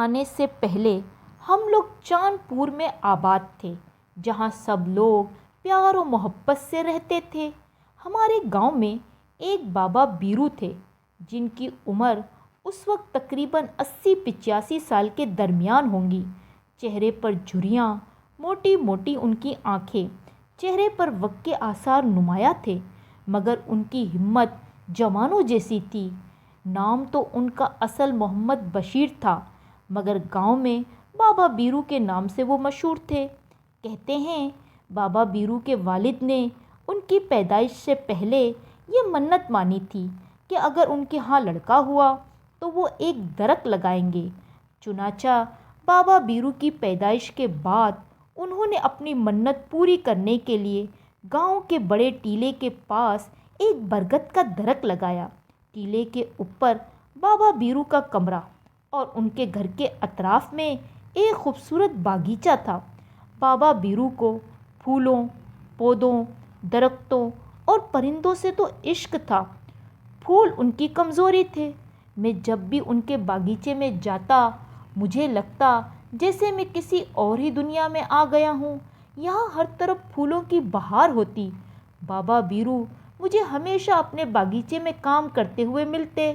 آنے سے پہلے ہم لوگ چاند پور میں آباد تھے، جہاں سب لوگ پیار و محبت سے رہتے تھے۔ ہمارے گاؤں میں ایک بابا بیرو تھے، جن کی عمر اس وقت تقریباً 80-85 سال کے درمیان ہوں گی۔ چہرے پر جھریاں، موٹی موٹی ان کی آنکھیں، چہرے پر وقت کے آثار نمایاں تھے، مگر ان کی ہمت جوانوں جیسی تھی۔ نام تو ان کا اصل محمد بشیر تھا، مگر گاؤں میں بابا بیرو کے نام سے وہ مشہور تھے۔ کہتے ہیں بابا بیرو کے والد نے ان کی پیدائش سے پہلے یہ منت مانی تھی کہ اگر ان کے ہاں لڑکا ہوا تو وہ ایک درخت لگائیں گے۔ چنانچہ بابا بیرو کی پیدائش کے بعد انہوں نے اپنی منت پوری کرنے کے لیے گاؤں کے بڑے ٹیلے کے پاس ایک برگد کا درخت لگایا۔ ٹیلے کے اوپر بابا بیرو کا کمرہ اور ان کے گھر کے اطراف میں ایک خوبصورت باغیچہ تھا۔ بابا بیرو کو پھولوں، پودوں، درختوں اور پرندوں سے تو عشق تھا۔ پھول ان کی کمزوری تھے۔ میں جب بھی ان کے باغیچے میں جاتا، مجھے لگتا جیسے میں کسی اور ہی دنیا میں آ گیا ہوں۔ یہاں ہر طرف پھولوں کی بہار ہوتی۔ بابا بیرو مجھے ہمیشہ اپنے باغیچے میں کام کرتے ہوئے ملتے،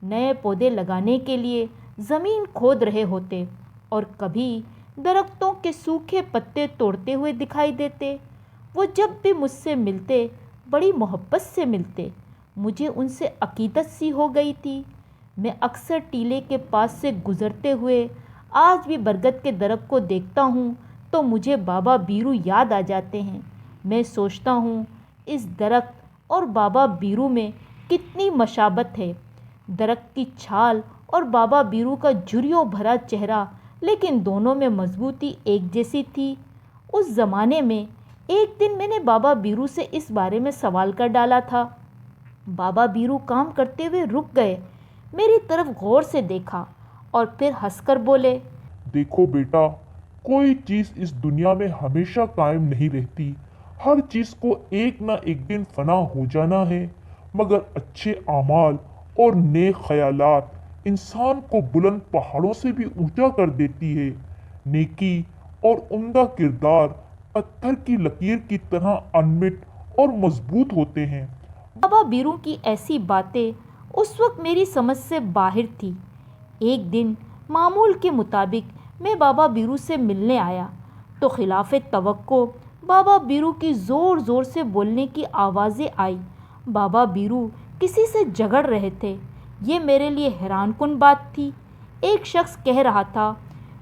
نئے پودے لگانے کے لیے زمین کھود رہے ہوتے اور کبھی درختوں کے سوکھے پتے توڑتے ہوئے دکھائی دیتے۔ وہ جب بھی مجھ سے ملتے بڑی محبت سے ملتے۔ مجھے ان سے عقیدت سی ہو گئی تھی۔ میں اکثر ٹیلے کے پاس سے گزرتے ہوئے آج بھی برگد کے درخت کو دیکھتا ہوں تو مجھے بابا بیرو یاد آ جاتے ہیں۔ میں سوچتا ہوں اس درخت اور بابا بیرو میں کتنی مشابہت ہے۔ درخت کی چھال اور بابا بیرو کا جھریوں بھرا چہرہ، لیکن دونوں میں مضبوطی ایک جیسی تھی۔ اس زمانے میں ایک دن میں نے بابا بیرو سے اس بارے میں سوال کر ڈالا تھا۔ بابا بیرو کام کرتے ہوئے رک گئے، میری طرف غور سے دیکھا اور پھر ہنس کر بولے، دیکھو بیٹا، کوئی چیز اس دنیا میں ہمیشہ قائم نہیں رہتی۔ ہر چیز کو ایک نہ ایک دن فنا ہو جانا ہے، مگر اچھے اعمال اور نیک خیالات انسان کو بلند پہاڑوں سے بھی اونچا کر دیتی ہے۔ نیکی اور عمدہ کردار پتھر کی لکیر کی طرح انمٹ اور مضبوط ہوتے ہیں۔ بابا بیرو کی ایسی باتیں اس وقت میری سمجھ سے باہر تھی۔ ایک دن معمول کے مطابق میں بابا بیرو سے ملنے آیا تو خلاف توقع بابا بیرو کی زور زور سے بولنے کی آوازیں آئی۔ بابا بیرو کسی سے جھگڑ رہے تھے۔ یہ میرے لیے حیران کن بات تھی۔ ایک شخص کہہ رہا تھا،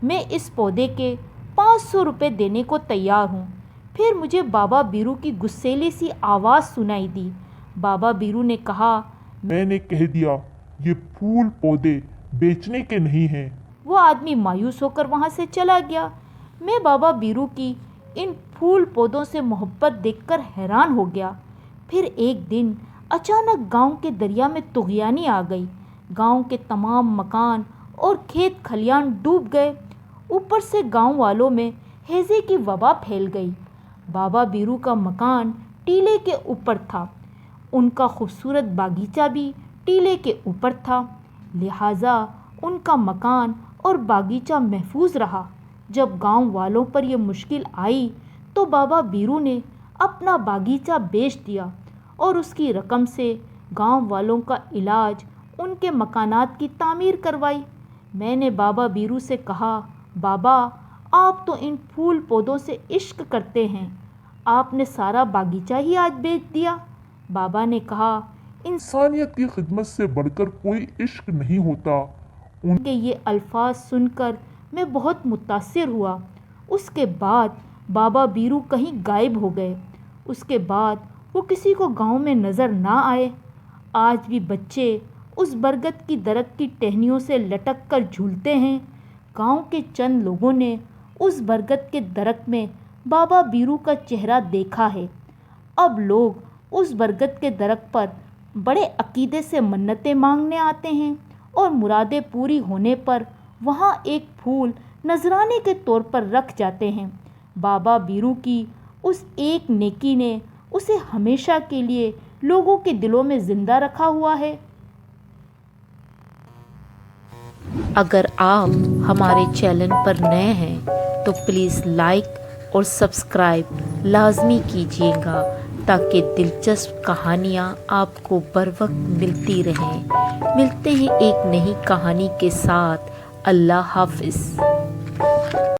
میں اس پودے کے 500 روپے دینے کو تیار ہوں۔ پھر مجھے بابا بیرو کی غصیلی سی آواز سنائی دی۔ بابا بیرو نے کہا، میں نے کہہ دیا یہ پھول پودے بیچنے کے نہیں ہیں۔ وہ آدمی مایوس ہو کر وہاں سے چلا گیا۔ میں بابا بیرو کی ان پھول پودوں سے محبت دیکھ کر حیران ہو گیا۔ پھر ایک دن اچانک گاؤں کے دریا میں طغیانی آ گئی۔ گاؤں کے تمام مکان اور کھیت کھلیان ڈوب گئے۔ اوپر سے گاؤں والوں میں ہیضے کی وبا پھیل گئی۔ بابا بیرو کا مکان ٹیلے کے اوپر تھا، ان کا خوبصورت باغیچہ بھی ٹیلے کے اوپر تھا، لہٰذا ان کا مکان اور باغیچہ محفوظ رہا۔ جب گاؤں والوں پر یہ مشکل آئی تو بابا بیرو نے اپنا باغیچہ بیچ دیا اور اس کی رقم سے گاؤں والوں کا علاج، ان کے مکانات کی تعمیر کروائی۔ میں نے بابا بیرو سے کہا، بابا آپ تو ان پھول پودوں سے عشق کرتے ہیں، آپ نے سارا باغیچہ ہی آج بیچ دیا۔ بابا نے کہا، انسانیت کی خدمت سے بڑھ کر کوئی عشق نہیں ہوتا۔ ان کے یہ الفاظ سن کر میں بہت متاثر ہوا۔ اس کے بعد بابا بیرو کہیں غائب ہو گئے۔ اس کے بعد وہ کسی کو گاؤں میں نظر نہ آئے۔ آج بھی بچے اس برگد کی درخت کی ٹہنیوں سے لٹک کر جھولتے ہیں۔ گاؤں کے چند لوگوں نے اس برگد کے درخت میں بابا بیرو کا چہرہ دیکھا ہے۔ اب لوگ اس برگد کے درخت پر بڑے عقیدے سے منتیں مانگنے آتے ہیں اور مرادیں پوری ہونے پر وہاں ایک پھول نذرانے کے طور پر رکھ جاتے ہیں۔ بابا بیرو کی اس ایک نیکی نے اسے ہمیشہ کے لیے لوگوں کے دلوں میں زندہ رکھا ہوا ہے۔ اگر آپ ہمارے چینل پر نئے ہیں تو پلیز لائک اور سبسکرائب لازمی کیجیے گا تاکہ دلچسپ کہانیاں آپ کو بر وقت ملتی رہیں۔ ملتے ہیں ایک نئی کہانی کے ساتھ۔ اللہ حافظ۔